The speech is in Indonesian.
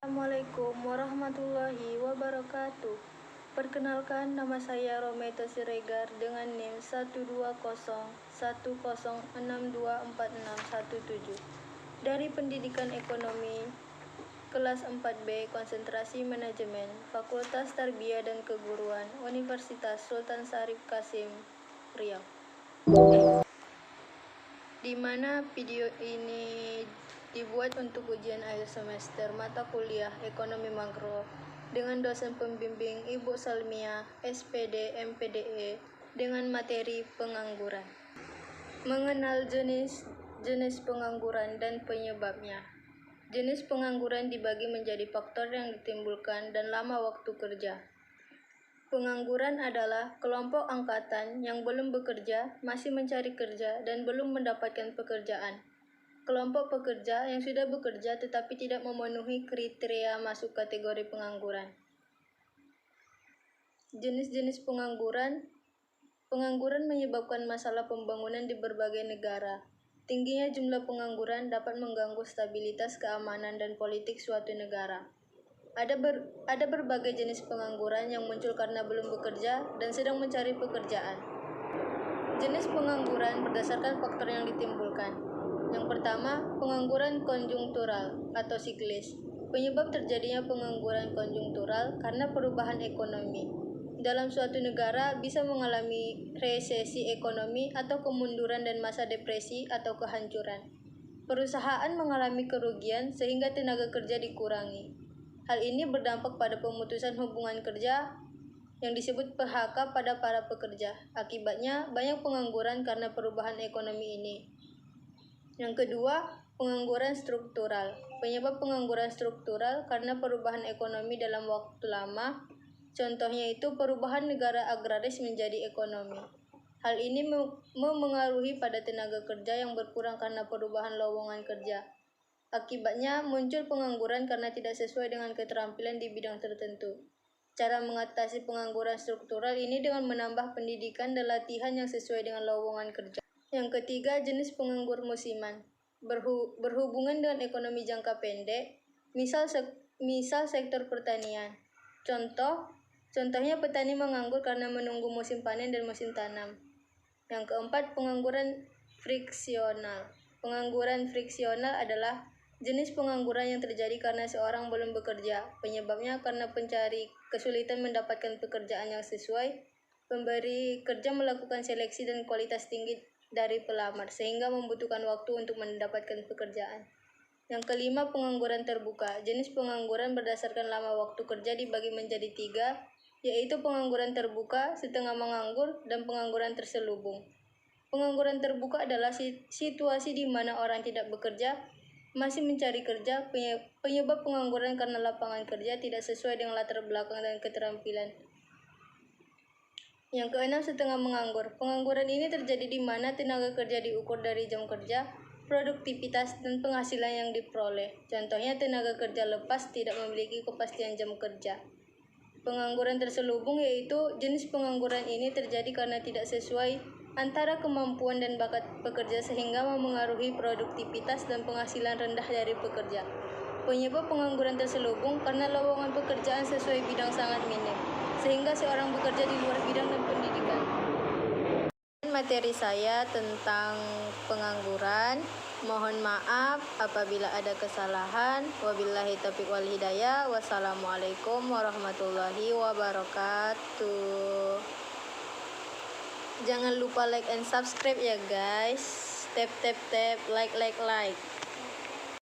Assalamualaikum warahmatullahi wabarakatuh. Perkenalkan, nama saya Rometo Siregar dengan NIM 12010624617 dari Pendidikan Ekonomi kelas 4B Konsentrasi Manajemen Fakultas Tarbiyah dan Keguruan Universitas Sultan Syarif Kasim, Riau. Di mana video ini dibuat untuk ujian akhir semester mata kuliah Ekonomi Makro dengan dosen pembimbing Ibu Salmia, SPD, MPDE dengan materi pengangguran. Mengenal jenis pengangguran dan penyebabnya. Jenis pengangguran dibagi menjadi faktor yang ditimbulkan dan lama waktu kerja. Pengangguran adalah kelompok angkatan yang belum bekerja, masih mencari kerja, dan belum mendapatkan pekerjaan. Kelompok pekerja yang sudah bekerja tetapi tidak memenuhi kriteria masuk kategori pengangguran. Jenis-jenis pengangguran. Pengangguran menyebabkan masalah pembangunan di berbagai negara. Tingginya jumlah pengangguran dapat mengganggu stabilitas keamanan dan politik suatu negara. Ada berbagai jenis pengangguran yang muncul karena belum bekerja dan sedang mencari pekerjaan. Jenis pengangguran berdasarkan faktor yang ditimbulkan. Yang pertama, pengangguran konjungtural atau siklis. Penyebab terjadinya pengangguran konjungtural karena perubahan ekonomi. Dalam suatu negara bisa mengalami resesi ekonomi atau kemunduran dan masa depresi atau kehancuran. Perusahaan mengalami kerugian sehingga tenaga kerja dikurangi. Hal ini berdampak pada pemutusan hubungan kerja yang disebut PHK pada para pekerja. Akibatnya, banyak pengangguran karena perubahan ekonomi ini. Yang kedua, pengangguran struktural. Penyebab pengangguran struktural karena perubahan ekonomi dalam waktu lama. Contohnya itu perubahan negara agraris menjadi ekonomi. Hal ini memengaruhi pada tenaga kerja yang berkurang karena perubahan lowongan kerja. Akibatnya muncul pengangguran karena tidak sesuai dengan keterampilan di bidang tertentu. Cara mengatasi pengangguran struktural ini dengan menambah pendidikan dan latihan yang sesuai dengan lowongan kerja. Yang ketiga, jenis penganggur musiman. Berhubungan dengan ekonomi jangka pendek, misal sektor pertanian. Contohnya petani menganggur karena menunggu musim panen dan musim tanam. Yang keempat, pengangguran friksional. Pengangguran friksional adalah jenis pengangguran yang terjadi karena seorang belum bekerja. Penyebabnya karena pencari kesulitan mendapatkan pekerjaan yang sesuai. Pemberi kerja melakukan seleksi dan kualitas tinggi dari pelamar, sehingga membutuhkan waktu untuk mendapatkan pekerjaan. Yang kelima, pengangguran terbuka. Jenis pengangguran berdasarkan lama waktu kerja dibagi menjadi 3, yaitu pengangguran terbuka, setengah menganggur, dan pengangguran terselubung. Pengangguran terbuka adalah situasi di mana orang tidak bekerja, masih mencari kerja. Penyebab pengangguran karena lapangan kerja tidak sesuai dengan latar belakang dan keterampilan. Yang keenam, setengah menganggur. Pengangguran ini terjadi di mana tenaga kerja diukur dari jam kerja, produktivitas, dan penghasilan yang diperoleh. Contohnya tenaga kerja lepas tidak memiliki kepastian jam kerja. Pengangguran terselubung yaitu jenis pengangguran ini terjadi karena tidak sesuai antara kemampuan dan bakat pekerja sehingga memengaruhi produktivitas dan penghasilan rendah dari pekerja. Penyebab pengangguran terselubung karena lowongan pekerjaan sesuai bidang sangat minim, sehingga seorang bekerja di luar bidang dan pendidikan. Materi saya tentang pengangguran. Mohon maaf apabila ada kesalahan. Wabillahi taufiq wal hidayah. Wassalamualaikum warahmatullahi wabarakatuh. Jangan lupa like and subscribe ya guys. Tap like.